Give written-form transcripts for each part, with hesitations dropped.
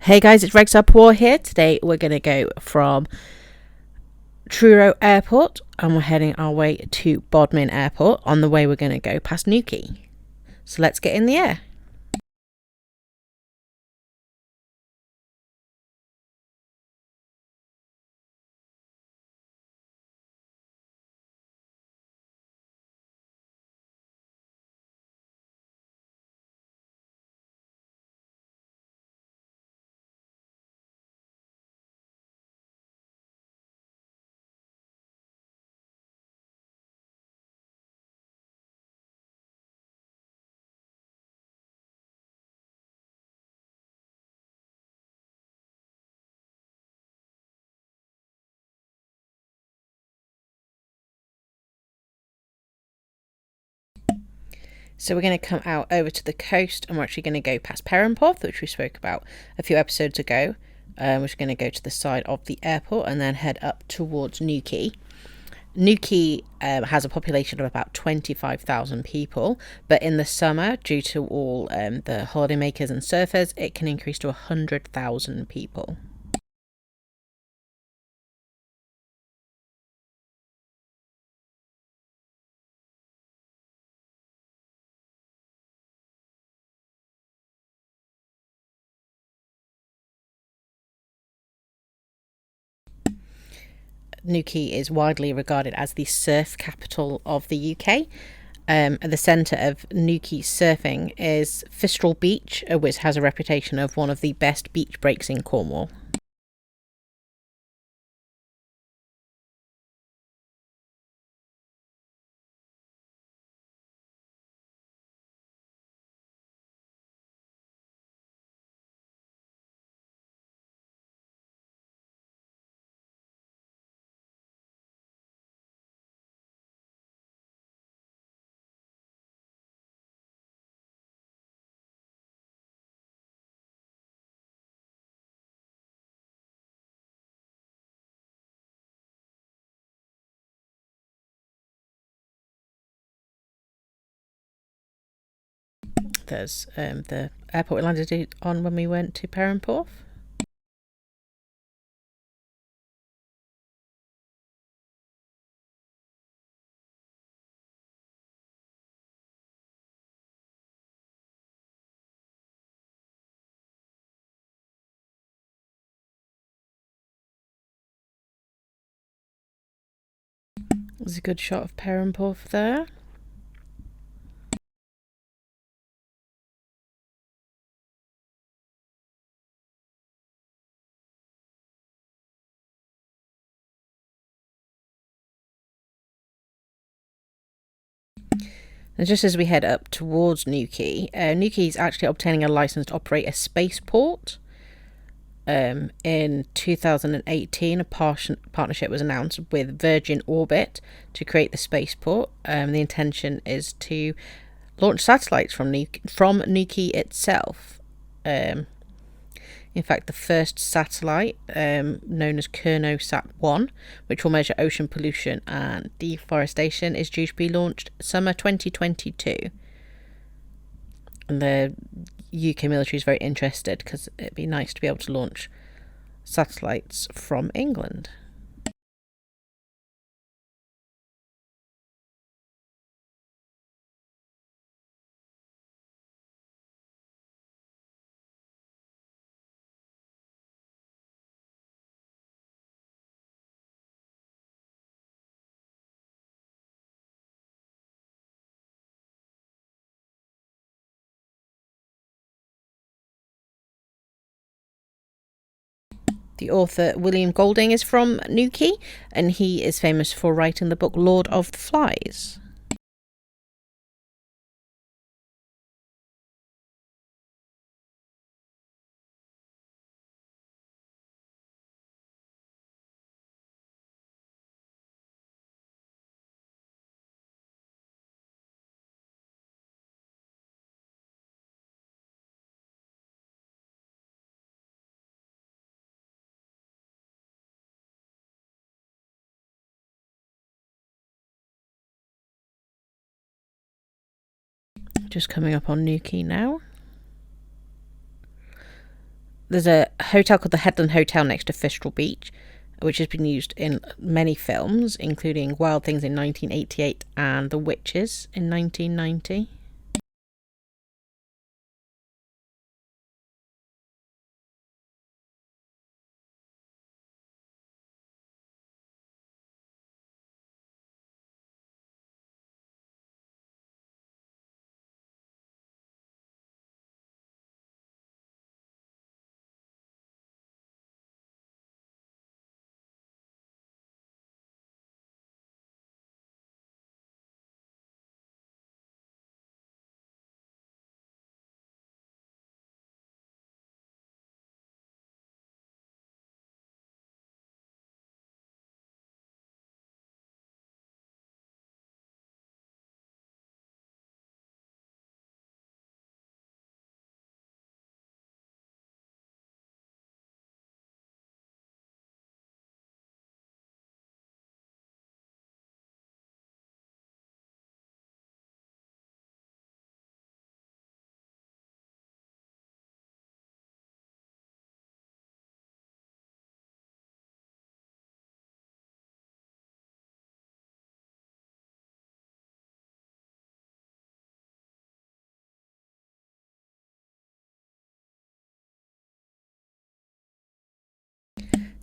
Hey guys, it's Rex Upwar here. Today we're going to go from Truro Airport and we're heading our way to Bodmin Airport. On the way we're going to go past Newquay. So let's get in the air. So we're going to come out over to the coast and we're actually going to go past Perranporth, which we spoke about a few episodes ago. We're just going to go to the side of the airport and then head up towards Newquay. Newquay has a population of about 25,000 people, but in the summer, due to all the holidaymakers and surfers, it can increase to 100,000 people. Newquay is widely regarded as the surf capital of the UK. At the centre of Newquay surfing is Fistral Beach, which has a reputation of one of the best beach breaks in Cornwall. There's the airport we landed on when we went to Perranporth. There's a good shot of Perranporth there. And just as we head up towards Newquay, Newquay is actually obtaining a license to operate a spaceport. In 2018, a partnership was announced with Virgin Orbit to create the spaceport. The intention is to launch satellites from Newquay itself. In fact, the first satellite, known as KernoSat-1, which will measure ocean pollution and deforestation, is due to be launched summer 2022. And the UK military is very interested because it'd be nice to be able to launch satellites from England. The author William Golding is from Newquay, and he is famous for writing the book Lord of the Flies. Just coming up on Newquay now. There's a hotel called the Headland Hotel next to Fistral Beach, which has been used in many films, including Wild Things in 1988 and The Witches in 1990.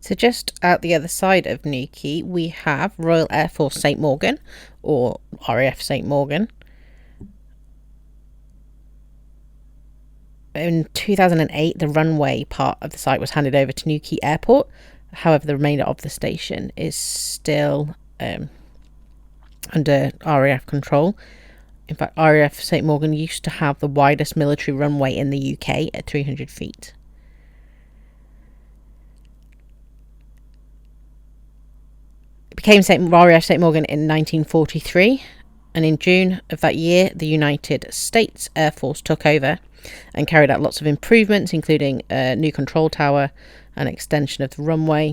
So just out the other side of Newquay, we have Royal Air Force St Morgan, or RAF St Morgan. In 2008, the runway part of the site was handed over to Newquay Airport. However, the remainder of the station is still under RAF control. In fact, RAF St Morgan used to have the widest military runway in the UK at 300 feet. It became RAF St Morgan in 1943, and in June of that year, the United States Air Force took over and carried out lots of improvements, including a new control tower and extension of the runway.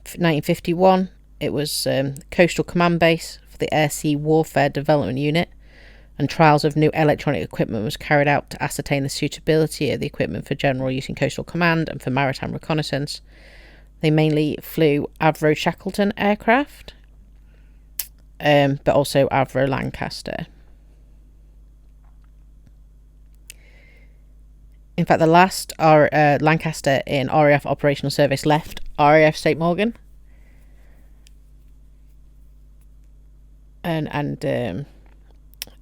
In 1951, it was Coastal Command Base for the Air Sea Warfare Development Unit, and trials of new electronic equipment was carried out to ascertain the suitability of the equipment for general use in coastal command and for maritime reconnaissance. They mainly flew Avro Shackleton aircraft, but also Avro Lancaster. In fact, the last Lancaster in RAF operational service left RAF St Morgan, and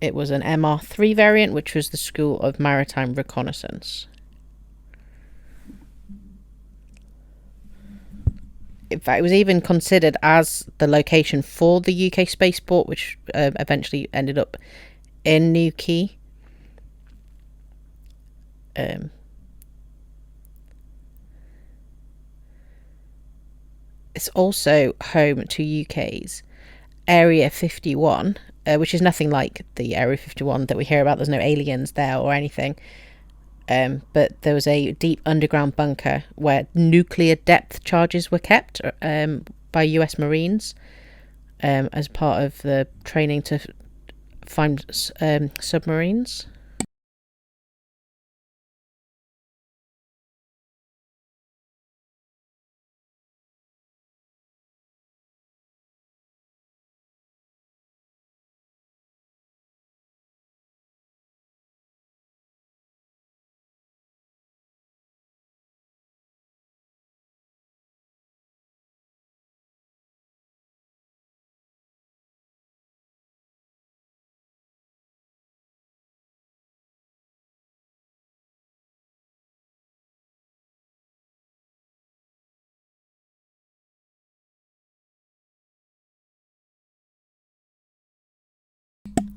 it was an MR3 variant, which was the School of Maritime Reconnaissance. In fact, it was even considered as the location for the UK spaceport, which eventually ended up in Newquay. It's also home to UK's Area 51, which is nothing like the Area 51 that we hear about. There's no aliens there or anything. But there was a deep underground bunker where nuclear depth charges were kept by US Marines as part of the training to find submarines.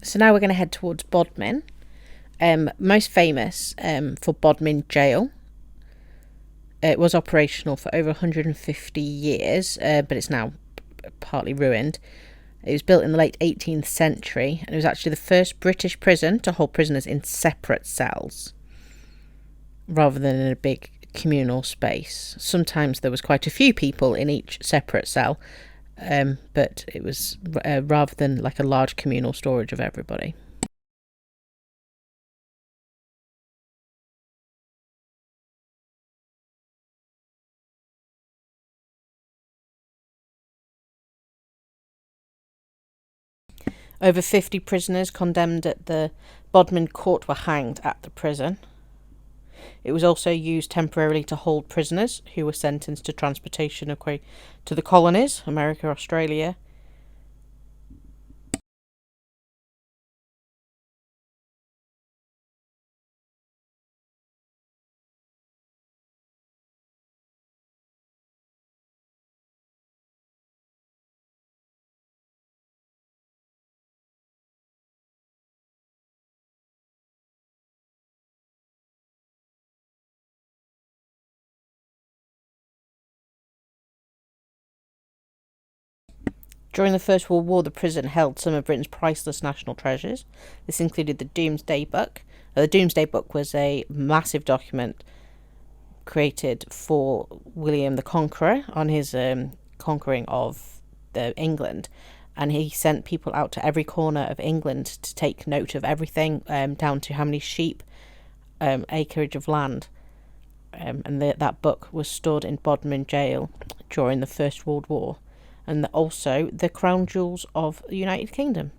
So now we're going to head towards Bodmin. Most famous for Bodmin Jail. It was operational for over 150 years, but it's now partly ruined. It was built in the late 18th century, and it was actually the first British prison to hold prisoners in separate cells rather than in a big communal space. Sometimes there was quite a few people in each separate cell, but it was rather than like a large communal storage of everybody. Over 50 prisoners condemned at the Bodmin court were hanged at the prison. It was also used temporarily to hold prisoners who were sentenced to transportation to the colonies, America, Australia. During the First World War, the prison held some of Britain's priceless national treasures. This included the Domesday Book. The Domesday Book was a massive document created for William the Conqueror on his conquering of England, and he sent people out to every corner of England to take note of everything, down to how many sheep, acreage of land, and that book was stored in Bodmin jail during the First World War, and also the crown jewels of the United Kingdom.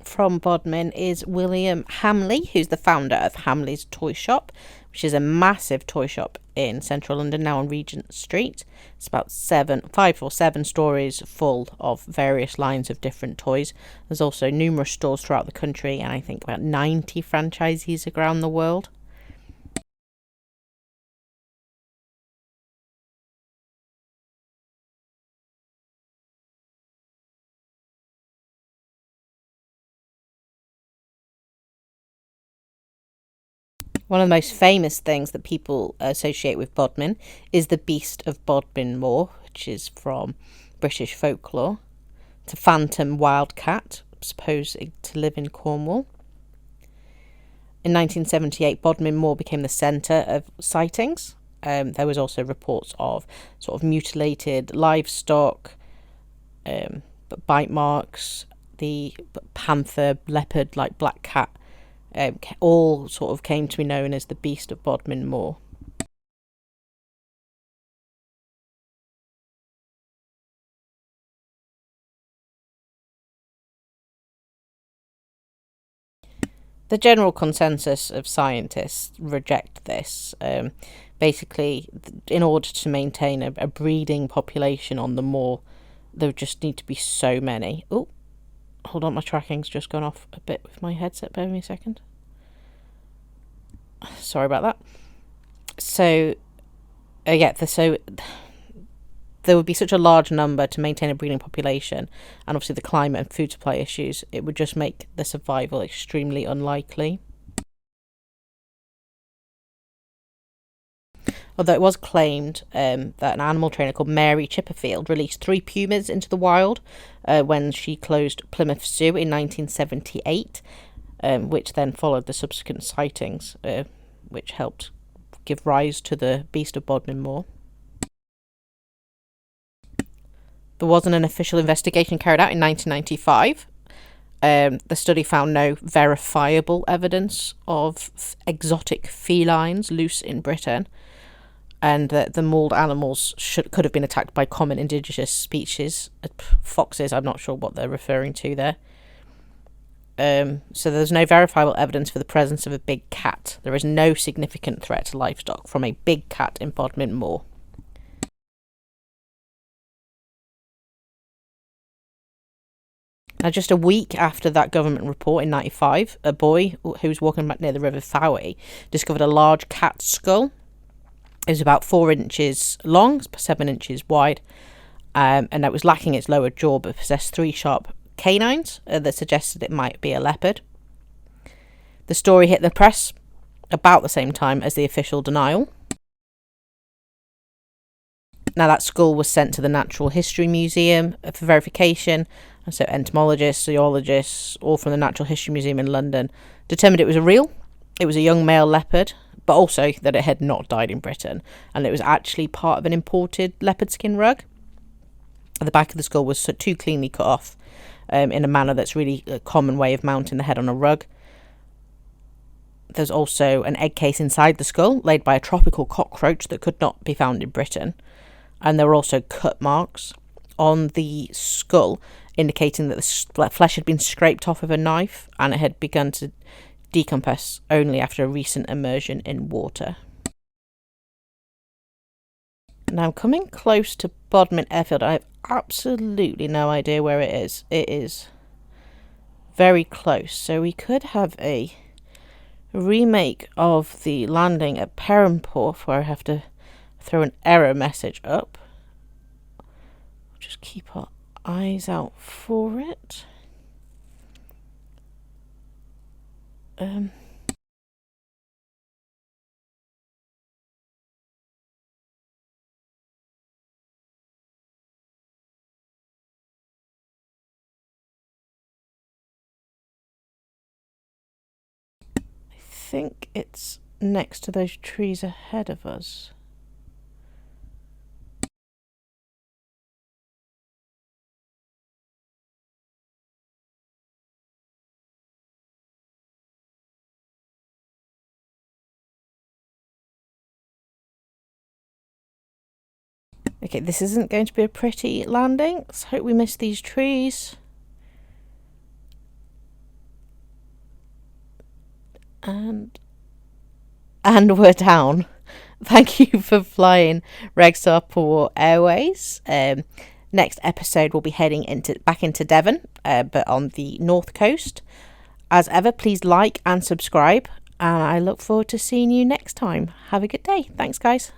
From Bodmin is William Hamley, who's the founder of Hamley's Toy Shop, which is a massive toy shop in central London, now on Regent Street. It's about 5 or 7 stories full of various lines of different toys. There's also numerous stores throughout the country, and I think about 90 franchisees around the world. One of the most famous things that people associate with Bodmin is the Beast of Bodmin Moor, which is from British folklore. It's a phantom wildcat, supposed to live in Cornwall. In 1978, Bodmin Moor became the centre of sightings. There was also reports of sort of mutilated livestock, bite marks, the panther, leopard, like black cat, all sort of came to be known as the Beast of Bodmin Moor. The general consensus of scientists reject this. Basically, in order to maintain a breeding population on the moor, there would just need to be so many. Oh, hold on, my tracking's just gone off a bit with my headset. Bear with me a second. Sorry about that. So, there would be such a large number to maintain a breeding population, and obviously the climate and food supply issues, it would just make the survival extremely unlikely. Although it was claimed that an animal trainer called Mary Chipperfield released 3 pumas into the wild when she closed Plymouth Zoo in 1978, which then followed the subsequent sightings, which helped give rise to the Beast of Bodmin Moor. There wasn't an official investigation carried out in 1995. The study found no verifiable evidence of exotic felines loose in Britain, and that the mauled animals could have been attacked by common indigenous species, foxes. I'm not sure what they're referring to there. So there's no verifiable evidence for the presence of a big cat. There is no significant threat to livestock from a big cat in Bodmin Moor. Now, just a week after that government report in 1995, a boy who was walking back near the River Fowey discovered a large cat skull. It was about 4 inches long, 7 inches wide, and it was lacking its lower jaw, but possessed 3 sharp canines that suggested it might be a leopard. The story hit the press about the same time as the official denial. Now, that skull was sent to the Natural History Museum for verification, and so entomologists, zoologists, all from the Natural History Museum in London, determined it was it was a young male leopard, but also that it had not died in Britain, and it was actually part of an imported leopard skin rug. The back of the skull was too cleanly cut off in a manner that's really a common way of mounting the head on a rug. There's also an egg case inside the skull, laid by a tropical cockroach that could not be found in Britain. And there were also cut marks on the skull, indicating that the flesh had been scraped off with a knife and it had begun to decompose only after a recent immersion in water. Now, I'm coming close to Bodmin Airfield. I have absolutely no idea where it is. It is very close, so we could have a remake of the landing at Perranporth where I have to throw an error message up. Just keep our eyes out for it. I think it's next to those trees ahead of us. Okay, this isn't going to be a pretty landing. Let's hope we miss these trees. And we're down. Thank you for flying Regstar Airways. Next episode we'll be heading back into Devon, but on the north coast. As ever, please like and subscribe, and I look forward to seeing you next time. Have a good day. Thanks, guys.